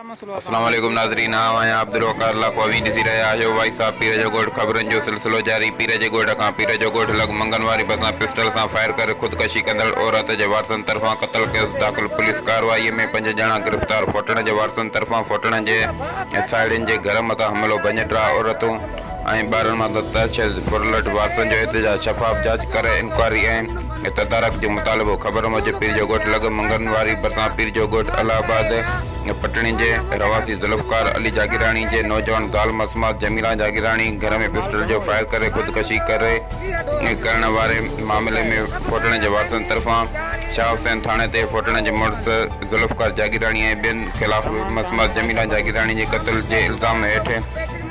अस्सलाम वालेकुम नाज़रीन, आया अब्दुल वकार लाखवावी ॾिसी रहिया आहियो भाई साहब पीर जो ॻोठ ख़बरुनि जो सिलसिलो जारी। पीर जे ॻोठ खां पीर जो ॻोठ लॻ मंगन वारी बसां पिस्टल सां फायर करे ख़ुदकशी कंदड़ औरत जे वारसनि तरफ़ां क़त्ल केस दाख़िल। पुलिस कार्रवाईअ में 5 ॼणा गिरफ़्तार। फोटण जे वारसनि तरफ़ां फोटण जे साहेड़ियुनि जे घर मथां हमलो। 5 टा औरतूं ऐं 12 मां तशद फुरलट वारसनि जो एहतजाज। शफ़ाफ़ जांच करे इंक्वायरी ऐं तदारक जो मुतालिबो। ख़बर मूजिब पीर जो ॻोठ लॻ मंगन वारी बसां पीर जो ॻोठ इलाहाबाद पटणी जे रवासी ज़ुल्फ़कार अली जागीरानी जे नौजवान ज़ाल मसमात जमीला जागीरानी घर में पिस्टल जो फायर करे ख़ुदकशी करण वारे मामले में फोटण जे वारसनि तरफ़ां शाह हुसैन थाणे ते फोटण जे मुड़ुस ज़ुल्फ़कार जागीरानी ऐं ॿियनि ख़िलाफ़ मसमात जमीला जागीरानी जे क़त्ल जे इल्ज़ाम हेठि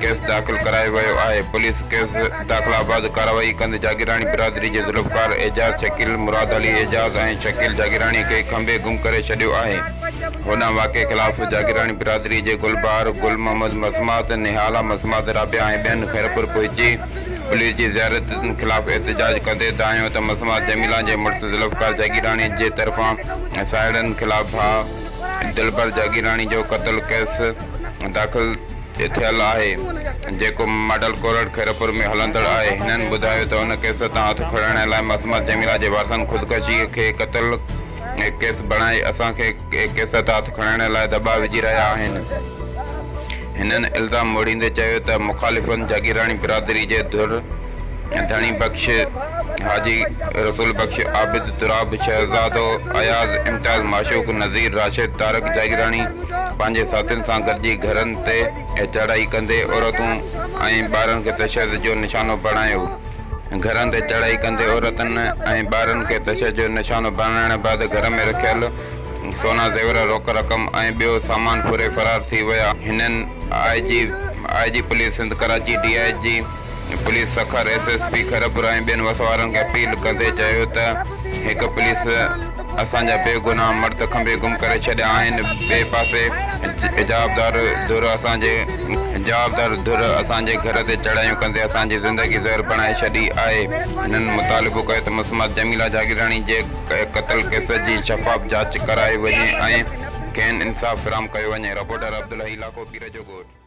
केस दाख़िल करायो वियो आहे। पुलिस केस दाख़िला बाद कार्रवाई कंदे जागीरानी बिरादरी जे ज़ुल्फ़कार एजाज़ शकील मुराद अली एजाज़ ऐं शकील जागीरानी खे खंभे गुम करे छॾियो आहे। हुन वाक़े ख़िलाफ़ जागीरानी बिरादरी जे गुलबार गुल मोहम्मद मसमात निहाला मसमात राबिया ऐं ॿियनि खैरपुर पहुची पुलिस जी ज़ियारत ख़िलाफ़ एहतजाज कंदे ॿुधायो त मसमात जमीला जे मुड़ुस ज़ुल्फ़कार जागीरानी जे तरफ़ां साहेड़ियुनि ख़िलाफ़ दिलबर जागीरानी जो क़त्ल केस दाख़िल थियल आहे, जेको मॉडल कोर्ट खैरपुर में हलंदड़ आहे। हिननि ॿुधायो त हुन केस तां हथ खणण लाइ मसमात जमीला जे वारसनि ख़ुदकशी खे क़त्ल केस बणाए असांखे केस तां हथ खणण लाइ दॿा विझी रहिया आहिनि। हिननि इल्ज़ाम मोड़ींदे चयो त मुख़ालिफ़नि जागीरानी बिरादरी जे धणी बख्श हाजी रसूल बख्श आबिद तुराब शहज़ादो अयाज़ इम्तियाज़ माशूक नज़ीर राशिद तारक जागीरानी पंहिंजे साथियुनि सां गॾिजी घरनि ते चढ़ाई कंदे औरतूं ऐं ॿारनि खे तशद जो निशानो बणायो। घरनि ते चढ़ाई कंदे औरतुनि ऐं ॿारनि खे तशद जो निशानो बणाइण बैदि घर में रखियल सोना ज़ेवर रोक रक़म ऐं ॿियो सामान फुरे फरार थी विया। हिननि IG police Sindh Karachi DIG police Sukkur SSP Khairpur ऐं ॿियनि वसवारनि खे अपील कंदे चयो त हिकु पुलिस असांजा बेगुनाह मर्द खंभे गुम करे छॾिया आहिनि। ॿिए पासे इजाबदार धुर असांजे घर ते चढ़ायूं कंदे असांजी ज़िंदगी ज़हर बणाए छॾी आहे। हिननि मुतालिबो कयो त मसमात जमीला जागीरानी जे क़त्ल केस जी शफ़ाफ़ जांच कराई वञे ऐं खेनि इंसाफ़ फ़राहम कयो वञे। रिपोर्टर अब्दुल हई लाखो पीर जो ॻोठ।